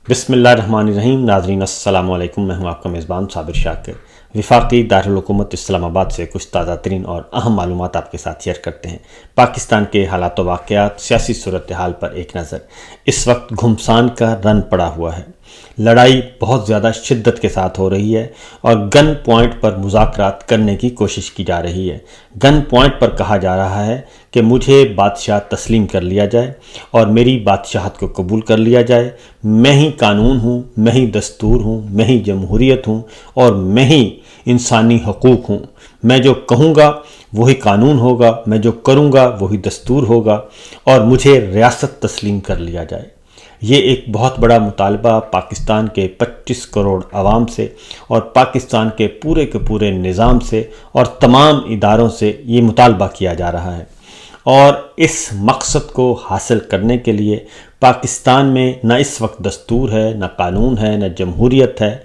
بسم اللہ الرحمن الرحیم. ناظرین السلام علیکم. میں ہوں آپ کا میزبان صابر شاکر. وفاقی دارالحکومت اسلام آباد سے کچھ تازہ ترین اور اہم معلومات آپ کے ساتھ شیئر کرتے ہیں. پاکستان کے حالات و واقعات، سیاسی صورتحال پر ایک نظر. اس وقت گھمسان کا رن پڑا ہوا ہے. لڑائی بہت زیادہ شدت کے ساتھ ہو رہی ہے اور گن پوائنٹ پر مذاکرات کرنے کی کوشش کی جا رہی ہے. گن پوائنٹ پر کہا جا رہا ہے کہ مجھے بادشاہ تسلیم کر لیا جائے اور میری بادشاہت کو قبول کر لیا جائے. میں ہی قانون ہوں، میں ہی دستور ہوں، میں ہی جمہوریت ہوں اور میں ہی انسانی حقوق ہوں. میں جو کہوں گا وہی قانون ہوگا، میں جو کروں گا وہی دستور ہوگا اور مجھے ریاست تسلیم کر لیا جائے. یہ ایک بہت بڑا مطالبہ پاکستان کے 25 کروڑ عوام سے اور پاکستان کے پورے نظام سے اور تمام اداروں سے یہ مطالبہ کیا جا رہا ہے. اور اس مقصد کو حاصل کرنے کے لیے پاکستان میں نہ اس وقت دستور ہے، نہ قانون ہے، نہ جمہوریت ہے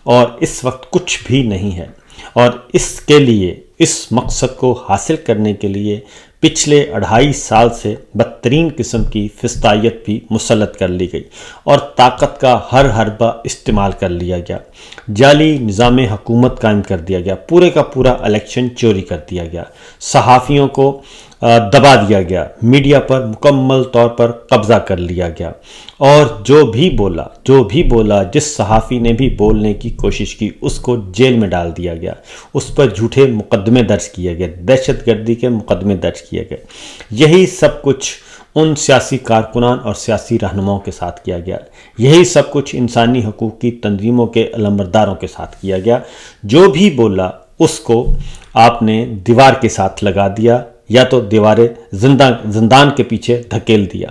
اور اس وقت کچھ بھی نہیں ہے. اور اس کے لیے، اس مقصد کو حاصل کرنے کے لیے پچھلے 2.5 سال سے بدترین قسم کی فسطائیت بھی مسلط کر لی گئی اور طاقت کا ہر حربہ استعمال کر لیا گیا. جعلی نظام حکومت قائم کر دیا گیا. پورے کا پورا الیکشن چوری کر دیا گیا. صحافیوں کو دبا دیا گیا. میڈیا پر مکمل طور پر قبضہ کر لیا گیا اور جو بھی بولا جس صحافی نے بھی بولنے کی کوشش کی اس کو جیل میں ڈال دیا گیا. اس پر جھوٹے مقدمے درج کیے گئے، دہشت گردی کے مقدمے درج کیے گئے. یہی سب کچھ ان سیاسی کارکنان اور سیاسی رہنماؤں کے ساتھ کیا گیا. یہی سب کچھ انسانی حقوق کی تنظیموں کے علمبرداروں کے ساتھ کیا گیا. جو بھی بولا اس کو آپ نے دیوار کے ساتھ لگا دیا یا تو دیوار زندان کے پیچھے دھکیل دیا.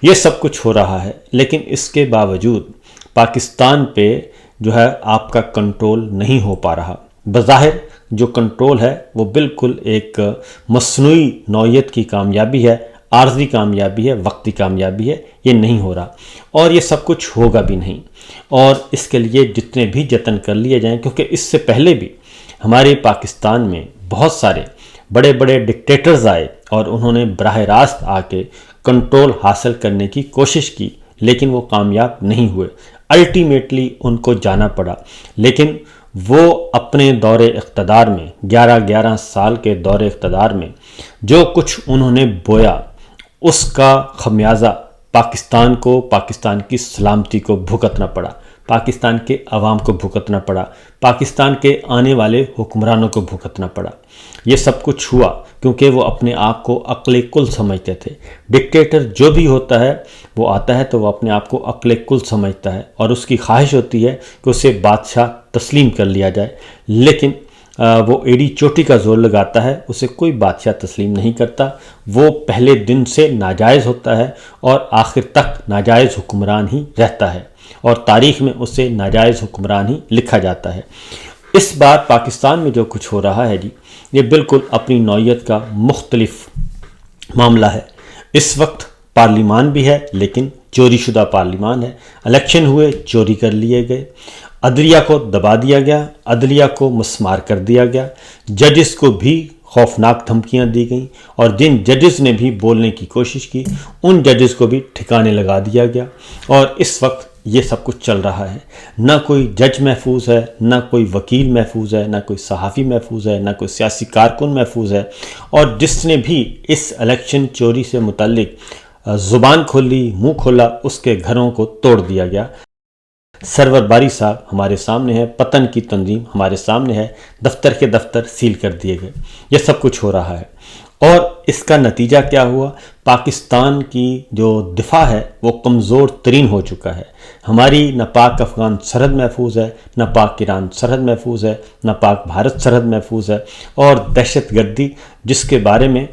یہ سب کچھ ہو رہا ہے لیکن اس کے باوجود پاکستان پہ جو ہے آپ کا کنٹرول نہیں ہو پا رہا. بظاہر جو کنٹرول ہے وہ بالکل ایک مصنوعی نوعیت کی کامیابی ہے، عارضی کامیابی ہے، وقتی کامیابی ہے. یہ نہیں ہو رہا اور یہ سب کچھ ہوگا بھی نہیں. اور اس کے لیے جتنے بھی جتن کر لیے جائیں، کیونکہ اس سے پہلے بھی ہمارے پاکستان میں بہت سارے بڑے ڈکٹیٹرز آئے اور انہوں نے براہ راست آ کے کنٹرول حاصل کرنے کی کوشش کی لیکن وہ کامیاب نہیں ہوئے. الٹیمیٹلی ان کو جانا پڑا. لیکن وہ اپنے دور اقتدار میں 11 سال کے دور اقتدار میں جو کچھ انہوں نے بویا اس کا خمیازہ پاکستان کو، پاکستان کی سلامتی کو بھگتنا پڑا، پاکستان کے عوام کو بھگتنا پڑا، پاکستان کے آنے والے حکمرانوں کو بھگتنا پڑا. یہ سب کچھ ہوا کیونکہ وہ اپنے آپ کو عقل کل سمجھتے تھے. ڈکٹیٹر جو بھی ہوتا ہے وہ آتا ہے تو وہ اپنے آپ کو عقل کل سمجھتا ہے اور اس کی خواہش ہوتی ہے کہ اسے بادشاہ تسلیم کر لیا جائے. لیکن وہ ایڑی چوٹی کا زور لگاتا ہے، اسے کوئی بادشاہ تسلیم نہیں کرتا. وہ پہلے دن سے ناجائز ہوتا ہے اور آخر تک ناجائز حکمران ہی رہتا ہے اور تاریخ میں اسے ناجائز حکمران ہی لکھا جاتا ہے. اس بار پاکستان میں جو کچھ ہو رہا ہے جی، یہ بالکل اپنی نوعیت کا مختلف معاملہ ہے. اس وقت پارلیمان بھی ہے لیکن چوری شدہ پارلیمان ہے. الیکشن ہوئے، چوری کر لیے گئے. عدلیہ کو دبا دیا گیا، عدلیہ کو مسمار کر دیا گیا. ججز کو بھی خوفناک دھمکیاں دی گئیں اور جن ججز نے بھی بولنے کی کوشش کی ان ججز کو بھی ٹھکانے لگا دیا گیا. اور اس وقت یہ سب کچھ چل رہا ہے. نہ کوئی جج محفوظ ہے، نہ کوئی وکیل محفوظ ہے، نہ کوئی صحافی محفوظ ہے، نہ کوئی سیاسی کارکن محفوظ ہے. اور جس نے بھی اس الیکشن چوری سے متعلق زبان کھولی، منہ کھولا، اس کے گھروں کو توڑ دیا گیا. سرور باری صاحب ہمارے سامنے ہے، پتن کی تنظیم ہمارے سامنے ہے، دفتر کے دفتر سیل کر دیے گئے. یہ سب کچھ ہو رہا ہے اور اس کا نتیجہ کیا ہوا؟ پاکستان کی جو دفاع ہے وہ کمزور ترین ہو چکا ہے. ہماری نہ پاک افغان سرحد محفوظ ہے، نہ پاک ایران سرحد محفوظ ہے، نہ پاک بھارت سرحد محفوظ ہے. اور دہشت گردی جس کے بارے میں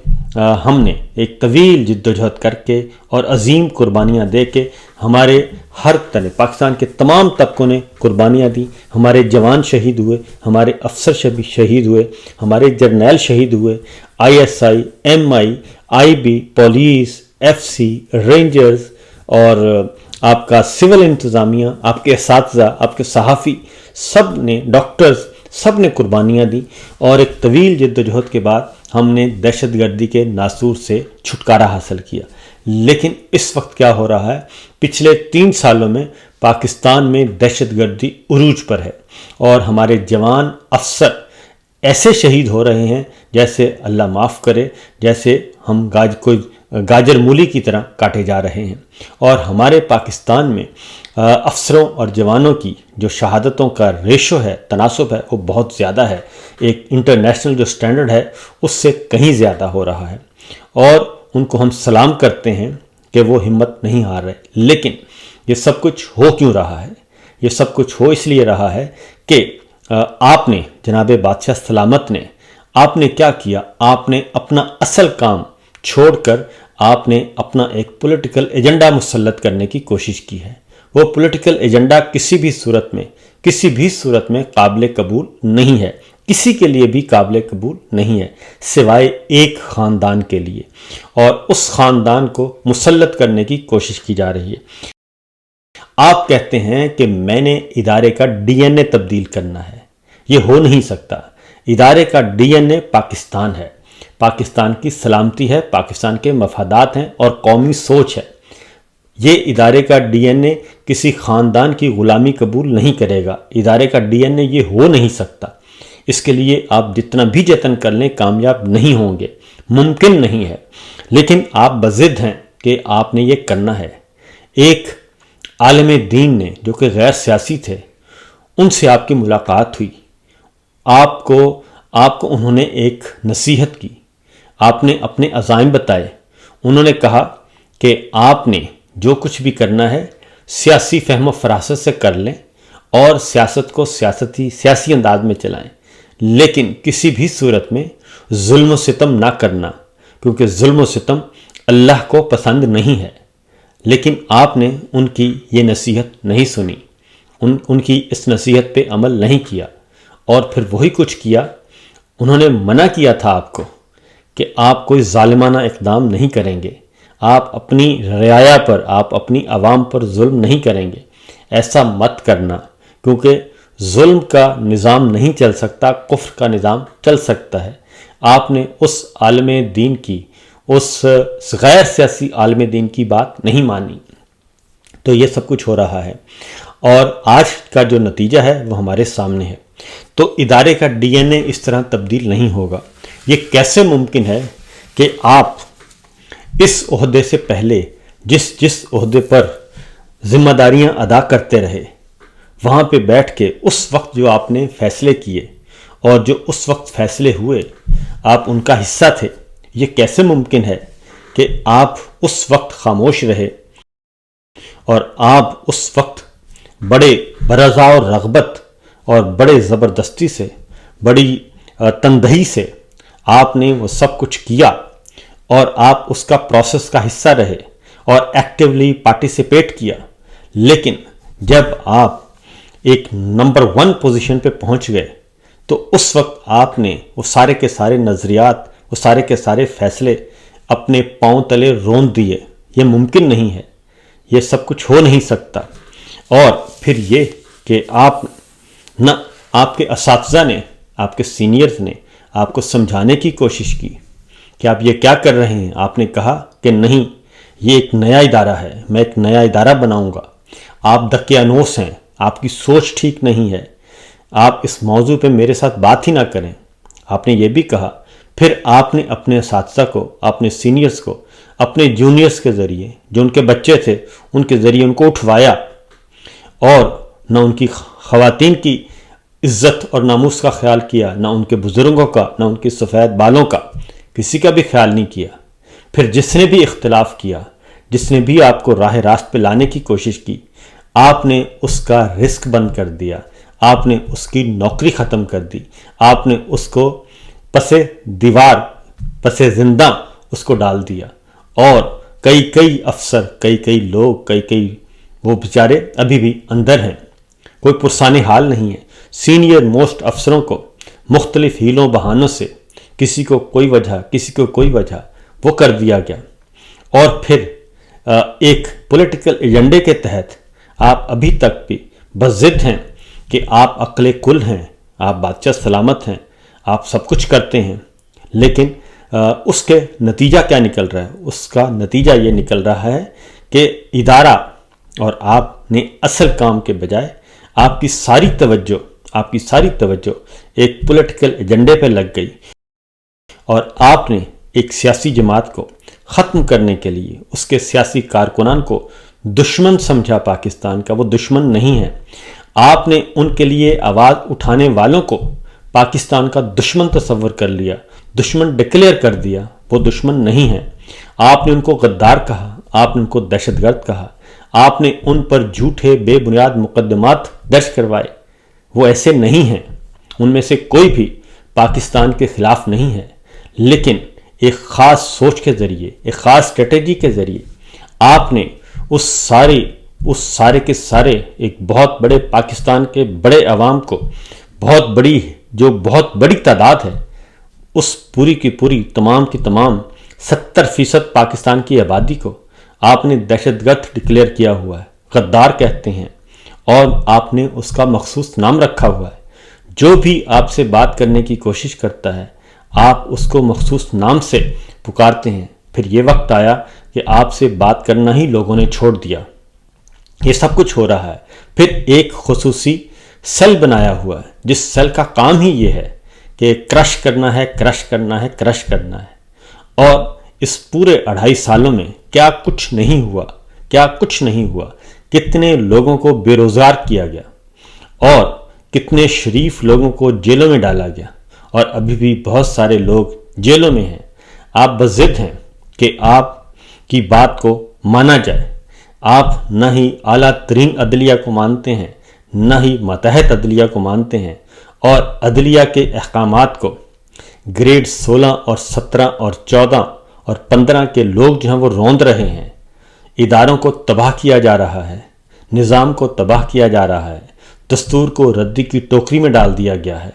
ہم نے ایک طویل جدوجہد کر کے اور عظیم قربانیاں دے کے ہمارے ہر طرح پاکستان کے تمام طبقوں نے قربانیاں دی. ہمارے جوان شہید ہوئے، ہمارے افسر شہید ہوئے، ہمارے جرنیل شہید ہوئے. ISI، MI، IB، police, FC، rangers اور آپ کا سول انتظامیہ، آپ کے اساتذہ، آپ کے صحافی، سب نے، ڈاکٹرز، سب نے قربانیاں دی. اور ایک طویل جدوجہد کے بعد ہم نے دہشت گردی کے ناسور سے چھٹکارا حاصل کیا۔ لیکن اس وقت کیا ہو رہا ہے، پچھلے 3 سالوں میں پاکستان میں دہشت گردی عروج پر ہے، اور ہمارے جوان افسر ایسے شہید ہو رہے ہیں جیسے اللہ معاف کرے، جیسے ہم کوئی گاجر مولی کی طرح کاٹے جا رہے ہیں۔ اور ہمارے پاکستان میں افسروں اور جوانوں کی جو شہادتوں کا ریشو ہے، تناسب ہے، وہ بہت زیادہ ہے۔ ایک انٹرنیشنل جو سٹینڈرڈ ہے اس سے کہیں زیادہ ہو رہا ہے، اور ان کو ہم سلام کرتے ہیں کہ وہ ہمت نہیں ہار رہے۔ لیکن یہ سب کچھ ہو کیوں رہا ہے؟ یہ سب کچھ ہو اس لیے رہا ہے کہ آپ نے، جناب بادشاہ سلامت نے، آپ نے کیا کیا؟ آپ نے اپنا اصل کام چھوڑ کر آپ نے اپنا ایک پولیٹیکل ایجنڈا مسلط کرنے کی کوشش کی ہے۔ وہ پولیٹیکل ایجنڈا کسی بھی صورت میں قابل قبول نہیں ہے، کسی کے لیے بھی قابل قبول نہیں ہے، سوائے ایک خاندان کے لیے، اور اس خاندان کو مسلط کرنے کی کوشش کی جا رہی ہے۔ آپ کہتے ہیں کہ میں نے ادارے کا ڈی این اے تبدیل کرنا ہے، یہ ہو نہیں سکتا۔ ادارے کا ڈی این اے پاکستان ہے، پاکستان کی سلامتی ہے، پاکستان کے مفادات ہیں اور قومی سوچ ہے۔ یہ ادارے کا ڈی این اے کسی خاندان کی غلامی قبول نہیں کرے گا۔ ادارے کا ڈی این اے یہ ہو نہیں سکتا۔ اس کے لیے آپ جتنا بھی جتن کر لیں کامیاب نہیں ہوں گے، ممکن نہیں ہے۔ لیکن آپ بضد ہیں کہ آپ نے یہ کرنا ہے۔ ایک عالم دین نے جو کہ غیر سیاسی تھے، ان سے آپ کی ملاقات ہوئی، آپ کو انہوں نے ایک نصیحت کی، آپ نے اپنے عزائم بتائے۔ انہوں نے کہا کہ آپ نے جو کچھ بھی کرنا ہے سیاسی فہم و فراست سے کر لیں، اور سیاست کو سیاسی انداز میں چلائیں، لیکن کسی بھی صورت میں ظلم و ستم نہ کرنا، کیونکہ ظلم و ستم اللہ کو پسند نہیں ہے۔ لیکن آپ نے ان کی یہ نصیحت نہیں سنی، ان کی اس نصیحت پہ عمل نہیں کیا، اور پھر وہی کچھ کیا۔ انہوں نے منع کیا تھا آپ کو کہ آپ کوئی ظالمانہ اقدام نہیں کریں گے، آپ اپنی رعایا پر، آپ اپنی عوام پر ظلم نہیں کریں گے، ایسا مت کرنا، کیونکہ ظلم کا نظام نہیں چل سکتا، کفر کا نظام چل سکتا ہے۔ آپ نے اس عالم دین کی، اس غیر سیاسی عالم دین کی بات نہیں مانی، تو یہ سب کچھ ہو رہا ہے، اور آج کا جو نتیجہ ہے وہ ہمارے سامنے ہے۔ تو ادارے کا ڈی این اے اس طرح تبدیل نہیں ہوگا۔ یہ کیسے ممکن ہے کہ آپ اس عہدے سے پہلے جس عہدے پر ذمہ داریاں ادا کرتے رہے، وہاں پہ بیٹھ کے اس وقت جو آپ نے فیصلے کیے اور جو اس وقت فیصلے ہوئے، آپ ان کا حصہ تھے، یہ کیسے ممکن ہے کہ آپ اس وقت خاموش رہے اور آپ اس وقت بڑے برضا و رغبت اور بڑے زبردستی سے، بڑی تندہی سے آپ نے وہ سب کچھ کیا، اور آپ اس کا پروسیس کا حصہ رہے اور ایکٹیولی پارٹیسپیٹ کیا۔ لیکن جب آپ ایک نمبر 1 پوزیشن پہ پہنچ گئے تو اس وقت آپ نے وہ سارے کے سارے نظریات، وہ سارے کے سارے فیصلے اپنے پاؤں تلے روند دیے۔ یہ ممکن نہیں ہے، یہ سب کچھ ہو نہیں سکتا۔ اور پھر یہ کہ نہ آپ کے اساتذہ نے، آپ کے سینئرز نے آپ کو سمجھانے کی کوشش کی کہ آپ یہ کیا کر رہے ہیں۔ آپ نے کہا کہ نہیں، یہ ایک نیا ادارہ ہے، میں ایک نیا ادارہ بناؤں گا، آپ دقیانوس ہیں، آپ کی سوچ ٹھیک نہیں ہے، آپ اس موضوع پہ میرے ساتھ بات ہی نہ کریں۔ آپ نے یہ بھی کہا۔ پھر آپ نے اپنے اساتذہ کو، اپنے سینئرز کو، اپنے جونیئرز کے ذریعے، جو ان کے بچے تھے، ان کے ذریعے ان کو اٹھوایا، اور نہ ان کی خواتین کی عزت اور ناموس کا خیال کیا، نہ ان کے بزرگوں کا، نہ ان کے سفید بالوں کا، کسی کا بھی خیال نہیں کیا۔ پھر جس نے بھی اختلاف کیا، جس نے بھی آپ کو راہ راست پہ لانے کی کوشش کی، آپ نے اس کا رزق بند کر دیا، آپ نے اس کی نوکری ختم کر دی، آپ نے اس کو پس دیوار، پس زندہ اس کو ڈال دیا، اور کئی افسر، کئی لوگ، کئی وہ بیچارے ابھی بھی اندر ہیں، کوئی پرسان حال نہیں ہے۔ سینئر موسٹ افسروں کو مختلف ہیلوں بہانوں سے، کسی کو کوئی وجہ، کسی کو کوئی وجہ، وہ کر دیا گیا، اور پھر ایک پولیٹیکل ایجنڈے کے تحت آپ ابھی تک بھی بضد ہیں کہ آپ عقل کل ہیں، آپ بادشاہ سلامت ہیں، آپ سب کچھ کرتے ہیں، لیکن اس کے نتیجہ کیا نکل رہا ہے؟ اس کا نتیجہ یہ نکل رہا ہے کہ ادارہ اور آپ نے اصل کام کے بجائے آپ کی ساری توجہ ایک پولیٹیکل ایجنڈے پہ لگ گئی، اور آپ نے ایک سیاسی جماعت کو ختم کرنے کے لیے اس کے سیاسی کارکنان کو دشمن سمجھا۔ پاکستان کا وہ دشمن نہیں ہے، آپ نے ان کے لیے آواز اٹھانے والوں کو پاکستان کا دشمن تصور کر لیا، دشمن ڈکلیئر کر دیا۔ وہ دشمن نہیں ہے، آپ نے ان کو غدار کہا، آپ نے ان کو دہشت گرد کہا، آپ نے ان پر جھوٹے بے بنیاد مقدمات درج کروائے۔ وہ ایسے نہیں ہیں، ان میں سے کوئی بھی پاکستان کے خلاف نہیں ہے، لیکن ایک خاص سوچ کے ذریعے، ایک خاص اسٹریٹجی کے ذریعے آپ نے اس سارے کے سارے ایک بہت بڑے پاکستان کے بڑے عوام کو، بہت بڑی تعداد ہے، اس پوری کی پوری تمام کی تمام 70% پاکستان کی آبادی کو آپ نے دہشت گرد ڈکلیئر کیا ہوا ہے، غدار کہتے ہیں، اور آپ نے اس کا مخصوص نام رکھا ہوا ہے۔ جو بھی آپ سے بات کرنے کی کوشش کرتا ہے آپ اس کو مخصوص نام سے پکارتے ہیں۔ پھر یہ وقت آیا کہ آپ سے بات کرنا ہی لوگوں نے چھوڑ دیا۔ یہ سب کچھ ہو رہا ہے۔ پھر ایک خصوصی سیل بنایا ہوا ہے، جس سیل کا کام ہی یہ ہے کہ کرش کرنا ہے، اور اس پورے 2.5 سالوں میں کیا کچھ نہیں ہوا، کتنے لوگوں کو بے روزگار کیا گیا، اور کتنے شریف لوگوں کو جیلوں میں ڈالا گیا، اور ابھی بھی بہت سارے لوگ جیلوں میں ہیں۔ آپ بضد ہیں کہ آپ کی بات کو مانا جائے۔ آپ نہ ہی اعلیٰ ترین عدلیہ کو مانتے ہیں، نہ ہی ماتحت عدلیہ کو مانتے ہیں، اور عدلیہ کے احکامات کو گریڈ 16 اور 17 اور 14 اور 15 کے لوگ جو ہیں وہ روند رہے ہیں۔ اداروں کو تباہ کیا جا رہا ہے، نظام کو تباہ کیا جا رہا ہے، دستور کو ردی کی ٹوکری میں ڈال دیا گیا ہے۔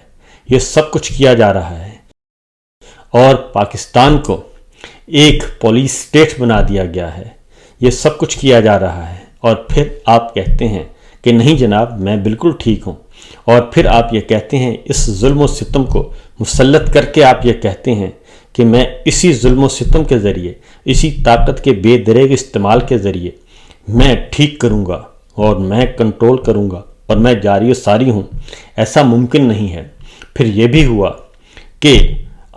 یہ سب کچھ کیا جا رہا ہے، اور پاکستان کو ایک پولیس اسٹیٹ بنا دیا گیا ہے۔ یہ سب کچھ کیا جا رہا ہے، اور پھر آپ کہتے ہیں کہ نہیں جناب میں بالکل ٹھیک ہوں، اور پھر آپ یہ کہتے ہیں، اس ظلم و ستم کو مسلط کر کے آپ یہ کہتے ہیں کہ میں اسی ظلم و ستم کے ذریعے، اسی طاقت کے بے دریغ استعمال کے ذریعے میں ٹھیک کروں گا، اور میں کنٹرول کروں گا، اور میں جاری و ساری ہوں۔ ایسا ممکن نہیں ہے۔ پھر یہ بھی ہوا کہ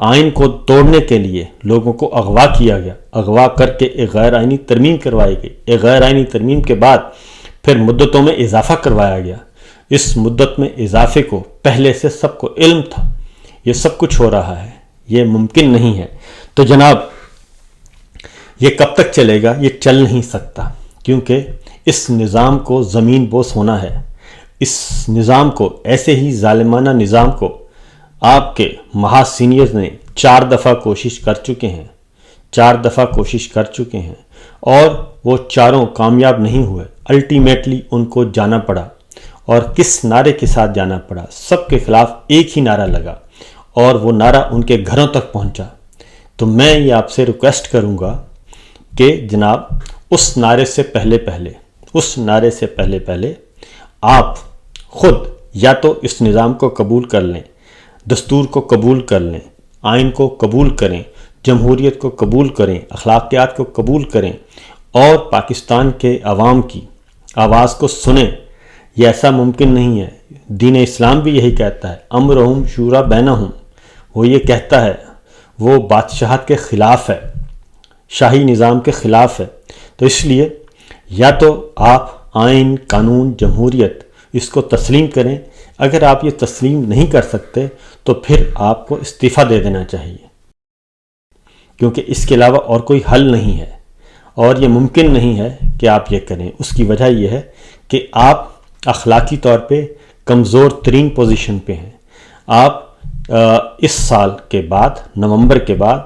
آئین کو توڑنے کے لیے لوگوں کو اغوا کیا گیا، اغوا کر کے ایک غیر آئینی ترمیم کروائی گئی۔ ایک غیر آئینی ترمیم کے بعد پھر مدتوں میں اضافہ کروایا گیا۔ اس مدت میں اضافے کو پہلے سے سب کو علم تھا۔ یہ سب کچھ ہو رہا ہے، یہ ممکن نہیں ہے۔ تو جناب یہ کب تک چلے گا؟ یہ چل نہیں سکتا، کیونکہ اس نظام کو زمین بوس ہونا ہے۔ اس نظام کو، ایسے ہی ظالمانہ نظام کو آپ کے مہا سینئرز نے 4 دفعہ کوشش کر چکے ہیں، اور وہ چاروں کامیاب نہیں ہوئے۔ الٹیمیٹلی ان کو جانا پڑا، اور کس نعرے کے ساتھ جانا پڑا؟ سب کے خلاف ایک ہی نعرہ لگا، اور وہ نعرہ ان کے گھروں تک پہنچا۔ تو میں یہ آپ سے ریکویسٹ کروں گا کہ جناب اس نعرے سے پہلے پہلے آپ خود یا تو اس نظام کو قبول کر لیں، دستور کو قبول کر لیں، آئین کو قبول کریں، جمہوریت کو قبول کریں، اخلاقیات کو قبول کریں، اور پاکستان کے عوام کی آواز کو سنیں۔ یہ ایسا ممکن نہیں ہے۔ دین اسلام بھی یہی کہتا ہے، امرہم شورا بینہم۔ وہ یہ کہتا ہے، وہ بادشاہت کے خلاف ہے، شاہی نظام کے خلاف ہے۔ تو اس لیے یا تو آپ آئین، قانون، جمہوریت اس کو تسلیم کریں۔ اگر آپ یہ تسلیم نہیں کر سکتے تو پھر آپ کو استعفیٰ دے دینا چاہیے، کیونکہ اس کے علاوہ اور کوئی حل نہیں ہے، اور یہ ممکن نہیں ہے کہ آپ یہ کریں۔ اس کی وجہ یہ ہے کہ آپ اخلاقی طور پہ کمزور ترین پوزیشن پہ ہیں۔ آپ اس سال کے بعد، نومبر کے بعد،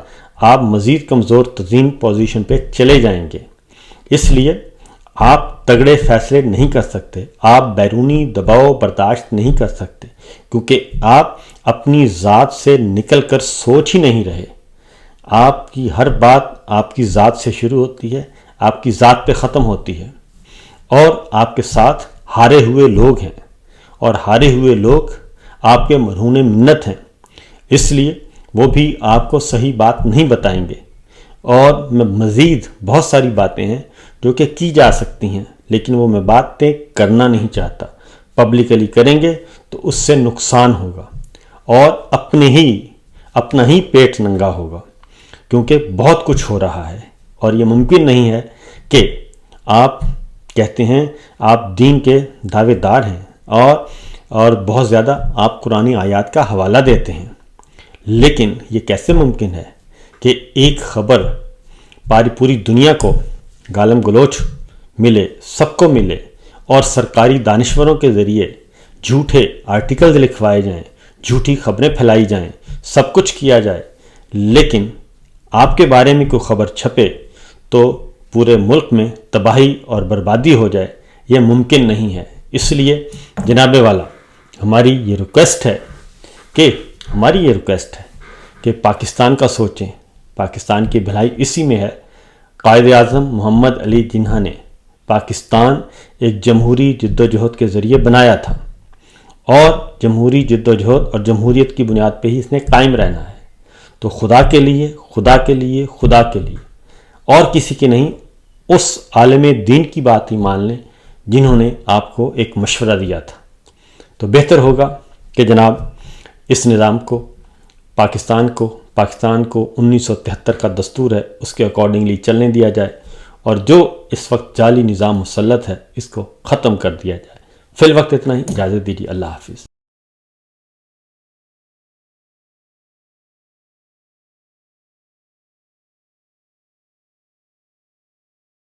آپ مزید کمزور ترین پوزیشن پہ چلے جائیں گے۔ اس لیے آپ تگڑے فیصلے نہیں کر سکتے، آپ بیرونی دباؤ برداشت نہیں کر سکتے، کیونکہ آپ اپنی ذات سے نکل کر سوچ ہی نہیں رہے۔ آپ کی ہر بات آپ کی ذات سے شروع ہوتی ہے، آپ کی ذات پہ ختم ہوتی ہے، اور آپ کے ساتھ ہارے ہوئے لوگ ہیں، اور ہارے ہوئے لوگ آپ کے مرہون منت ہیں۔ اس لیے وہ بھی آپ کو صحیح بات نہیں بتائیں گے، اور میں مزید بہت ساری باتیں ہیں جو کہ کی جا سکتی ہیں، لیکن وہ میں باتیں کرنا نہیں چاہتا۔ پبلکلی کریں گے تو اس سے نقصان ہوگا اور اپنا ہی پیٹ ننگا ہوگا، کیونکہ بہت کچھ ہو رہا ہے اور یہ ممکن نہیں ہے کہ آپ کہتے ہیں آپ دین کے دعوے دار ہیں اور بہت زیادہ آپ قرآنی آیات کا حوالہ دیتے ہیں، لیکن یہ کیسے ممکن ہے کہ ایک خبر پوری دنیا کو گالم گلوچ ملے، سب کو ملے، اور سرکاری دانشوروں کے ذریعے جھوٹے آرٹیکلز لکھوائے جائیں، جھوٹی خبریں پھیلائی جائیں، سب کچھ کیا جائے، لیکن آپ کے بارے میں کوئی خبر چھپے تو پورے ملک میں تباہی اور بربادی ہو جائے؟ یہ ممکن نہیں ہے۔ اس لیے جناب والا ہماری یہ ریکویسٹ ہے کہ پاکستان کا سوچیں، پاکستان کی بھلائی اسی میں ہے۔ قائد اعظم محمد علی جناح نے پاکستان ایک جمہوری جد و جہد کے ذریعے بنایا تھا، اور جمہوری جد و جہد اور جمہوریت کی بنیاد پہ ہی اس نے قائم رہنا ہے۔ تو خدا کے لیے اور کسی کی نہیں، اس عالم دین کی بات ہی مان لیں جنہوں نے آپ کو ایک مشورہ دیا تھا۔ تو بہتر ہوگا کہ جناب اس نظام کو، پاکستان کو 1973 کا دستور ہے اس کے اکارڈنگلی چلنے دیا جائے، اور جو اس وقت جعلی نظام مسلط ہے اس کو ختم کر دیا جائے۔ فی الوقت اتنا ہی، اجازت دیجیے، اللہ حافظ۔